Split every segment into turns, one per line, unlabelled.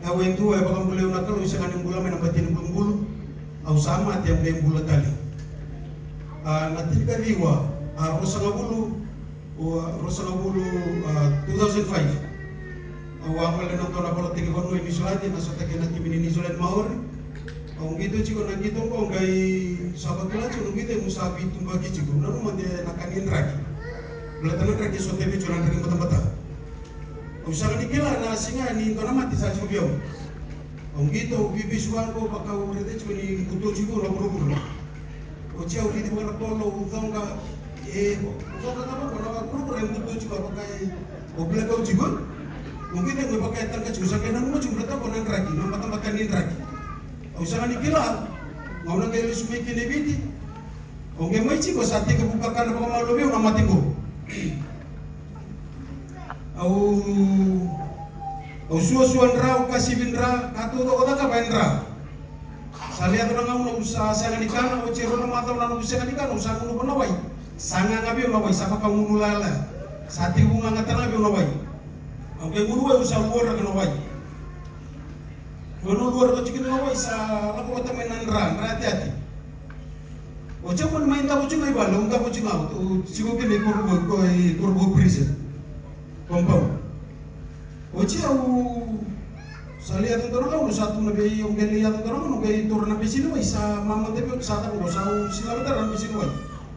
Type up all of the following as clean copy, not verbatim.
Awen tu ay bakang beliau nakal usang anong bula may nabatin ng bulu au sama at yung kayong bula tali natil kariwa Rosa Ngabulu 2005 awal ng taon na pala tingin ko inisulati nasa takin at kininisulan maor ang gitu chiko nang gitu ko kay sabat pala chiko gitu mo sabi tumbagi chiko na naman de nakanin raki belatan raki so tebe churan raki mata-mata usang ni kila na singa ni to naman ti sa chubyo ang gitu bibisuan ko baka urete chiko ni buto chiko na buru-buru o chia uri di mga polo utang ka utang ka naman ko na buru-buru yung buto chiko baka obla ka chiko mungkin yang pakai tangka chiko kaya nang mo chiko ta ko nang raki na mata-mata ni raki usang ni kila ngau na kayo sumay kinibiti o may chiko sa ating kabukakan na pagmamalubi o namating ko au suan ra kasibin ra katu to kota ka bain ra salia to nang ngau usa sangan ikan o cero na mata na usa ikan usa ngunu panawai sanga ngabi nawai sapa ka ngunu lala sati bunga ngata ngabi nawai au ke ngunu wa usa luar ka nawai ngunu luar ka cikin nawai sa laku kota mainan ra hati-hati o cuma main tahu cuma ibalong tahu cuma o sigo kini kurbo prison kompau oci au salia tu torong satu nabi yang geli atau torong nabi turun nabi sini wai sa mama tapi sa tahu sa sila betar nabi sini wai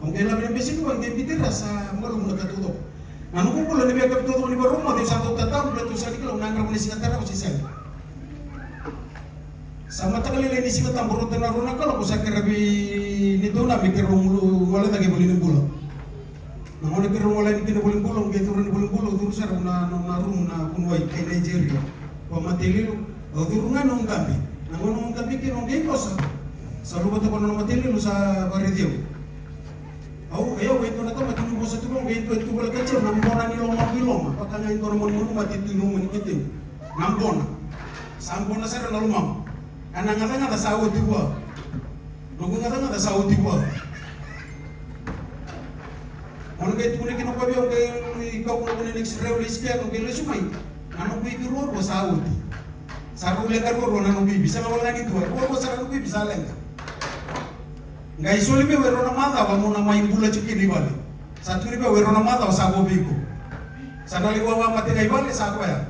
ang gela nabi sini wai dia bitir rasa malu nak tutup nanu ko pula nabi agak tutup ni baru mau satu tatap betul sekali kalau nangkap ni singa tara usi sel sama tak kali ni singa tambur tenaruna kalau ko sakit nabi nito nabi kerumulu wala tagi boleh nimbulo namun negeri mulai kita boleh pulang, kita turun boleh pulang, terus ada na kunway kay Nigeria, pamatili turungan nung kami, namun nung kami kinong dikos, sa lubat ako na matili sa Baridio. Ayaw, ito na ito, matulog ko sa tulong, ito bala kacil, nambona ni Loma, pagka ito naman matitinong manikitin, nambona, sampona sa na lumang, anang-anang sa awad diwa, nung-angang sa awad diwa. Ono kay tunay kinukwabi ang ikaw na kunin next-real iskya ang kailan sumay nanong bibi ruwa ko sa awit sa rule ka ruwa nanong bibi sa wala nito ruwa ko sa nanong bibi sa lenga nga isuli be wero na mata wa muna may bula chukini wale sa turi be wero na mata sa bobi ko sa naliwawa mati kay wale sa ako ya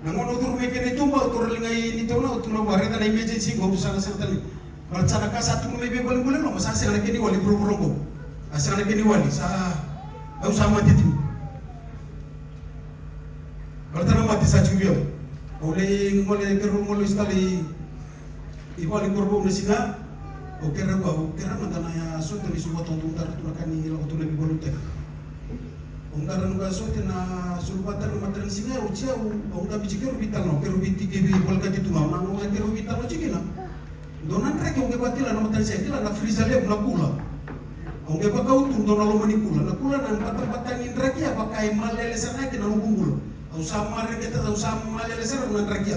nangono turu me kini tumba turu lingay nito na turu warita na emergency ko sa nasirtali ratsana ka sa turu me be bulan no masasi na kini wale buru-buru ko asal kini wali sa au sama titu bertanam mati sa chubio oleh ngole keru ngole stali iwali korbo mesinga o kera mantana ya so tani suwa tontung tar tu nakani lo tu lebi bolute ongkaran ga so tena sulbatan matan singa o chia o onga bichikeru bital no keru bitike bi bolka titu ma no keru bital no chikina donan rek onge batila no matan sekila na frizale na pula onge bakau tundo na lo manikula na kula nang patang-patangin raki apakah malelesan ay kinanubunggulo au sama reketa au sama malelesan ng raki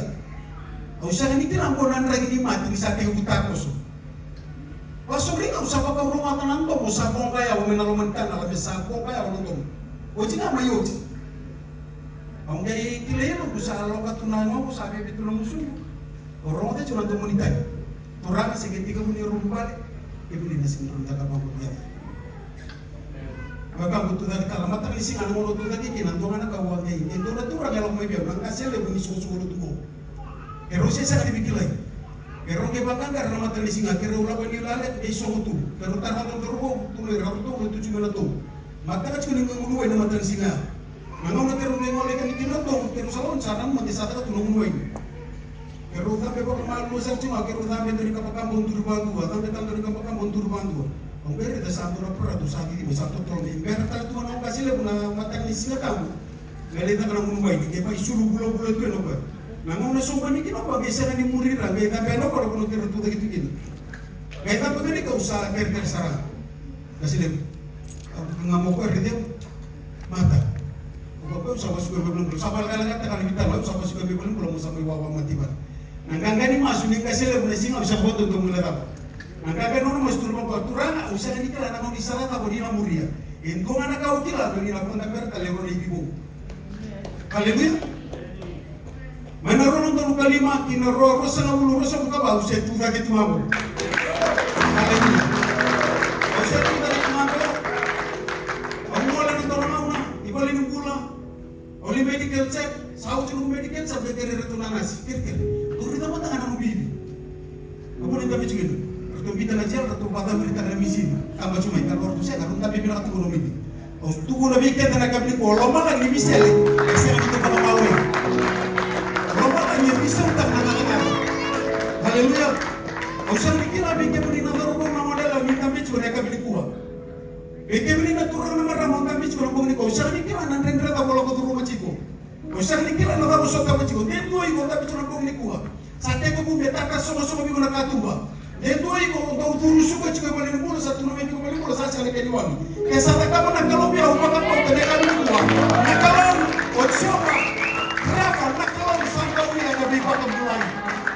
au sa ni tinambo nan raki ni mati ni sa tiyo butakos wasuri ka usapa ka rumah tanan to usapong kaya o menalomantan ala besapong kaya o to o tinga mayoti onge kilelo kusa lo katunan mo sabi bitulong musuh orang te cuma to monitay turang seketika muni rumbale ibuli na sinron daga mabuya Baka butuh dari kalamat tapi sing anu mulut tadi kinan tuh anak kawang gay. Itu na tuh orang elok may biar nang kasih le bunyi susu mulut mo. Pero saya sangat dipikir lagi. Pero ke bakang karena mata ni singa kero ulah bani lalet di susu tu. Pero tar hatong terubo tu le rabu tu itu cuma tu. Mata ka cuma ngulu na mata ni singa. Mangaw na kero ngol kan kinan tu. Pero salon sarang mati sata tu ngulu. Pero tapi kok malu sa cuma kero tapi dari kapakam buntur bantu. Tapi dari kapakam buntur bantu. Ang beri ta satu rapor atau sakit di satu tahun ini. Beri ta tuan ang kasih le na matang ni singa kamu. Beri ta kana mumbai ni kepa isuru bulo-bulo tu no ba. Nangaw na sumpa ni kino ba bisa ni murira. Beri ta pero ko kuno kiro tu gitu gitu. Beri ta pagani ka usa ker sara. Kasih le ngamo ko ri mata. Ko sa basu ko belum sabal kala kata kali kita lo sa basu ko belum belum sa wawa mati ba. Nangangani masu ni kasih le na singa usa foto tu mulata. Nangkabe nono mas turun ko turana usah ni kala nang di sala ta bodina muria. Ento ngana ka utila do ni la konta per tale ro ibu. Haleluya. Mana rono tolu kalima kina rosa na bulu rosa buka bau se tuga gitu mabo. Haleluya. Ose tuga gitu mabo. Aku mulai nonton mauna, ibali nungula. Oli medical check, sau cuma medical sampai kere retunan nasi. Kere. Tuh kita mau tangan anu bibi. Kamu ni tapi cuma itu. Kalau kita ngajar atau pada berita remisi. Kamu cuma ikan orang tu saya karena tapi bilang aku belum ini. Tuh nabi kita nak kabin kolom malah ni bisa le. Saya kita kalau mau ni. Bisa untuk anak-anak. Haleluya. Usah dikira bikin beli nazar rumah model minta bicu mereka beli kuah. Bikin beli naturang nama ramon kami cuma beli kuah. Usah dikira nanti mereka kalau ke rumah ciko. Usah dikira nazar rusok kami ciko. Dia tuh ikut tapi cuma beli kuah. Saat itu pun betakan semua bimana katuba. Dia tuh ikut untuk turus suka ciko beli mulu satu nama itu beli mulu saya cari kejuan. Kesana kamu nak kalau biar rumah kamu kena beli kuah. Nak kalau siapa? Kenapa nak kalau sampai di kota mulai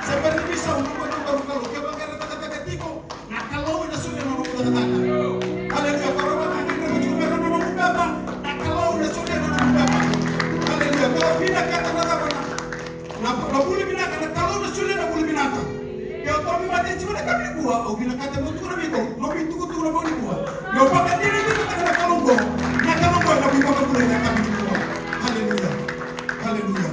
seperti bisa untuk kalau kebakaran kata-kata tiko nah kalau udah sudah mau kata-kata haleluya kalau orang kita cuma mau apa nah kalau udah sudah mau apa haleluya kalau pindah kata apa nah boleh pindah kata kalau udah sudah boleh pindah kalau kami mati cuma nak kami buah oh pindah kata betul kami itu mau pintu kutu mau dibuat yo pakai diri itu kata kalau go nah kalau go kami pakai boleh nak kami buah haleluya haleluya.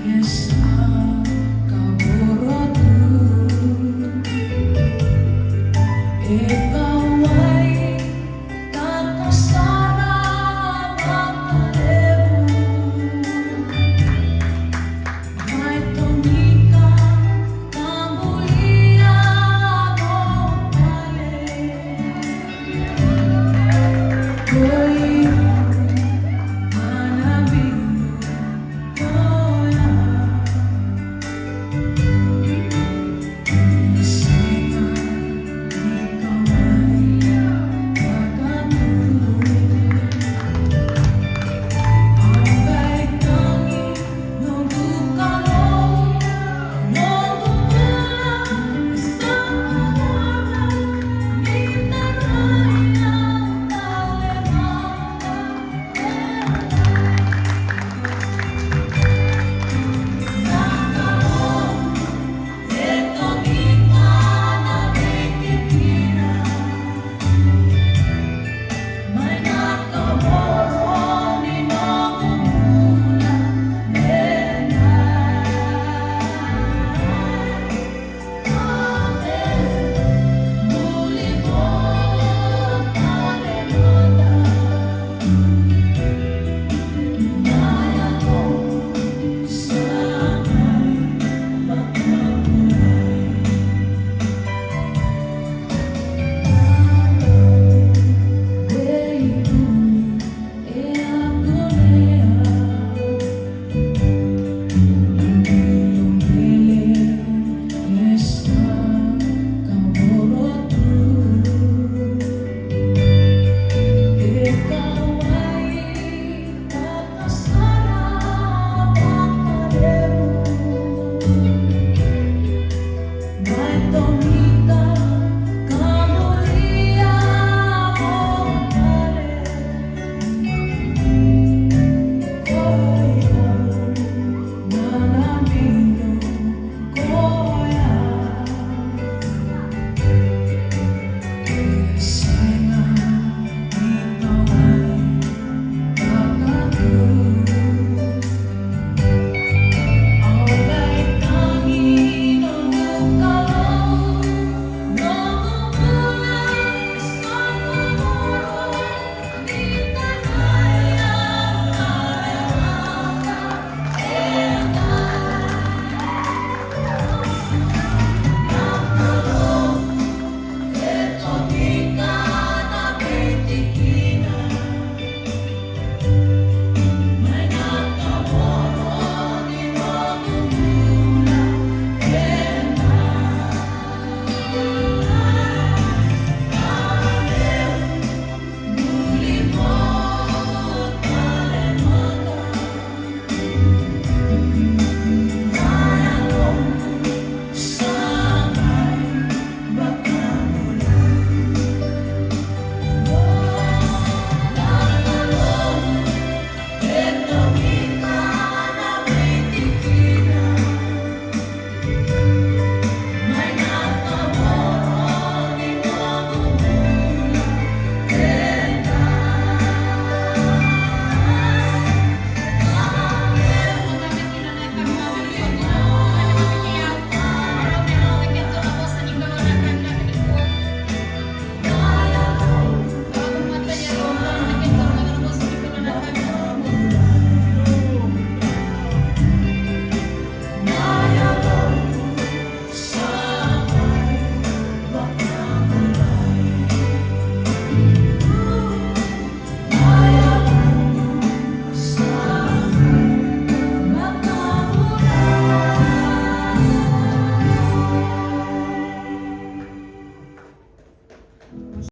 Yes.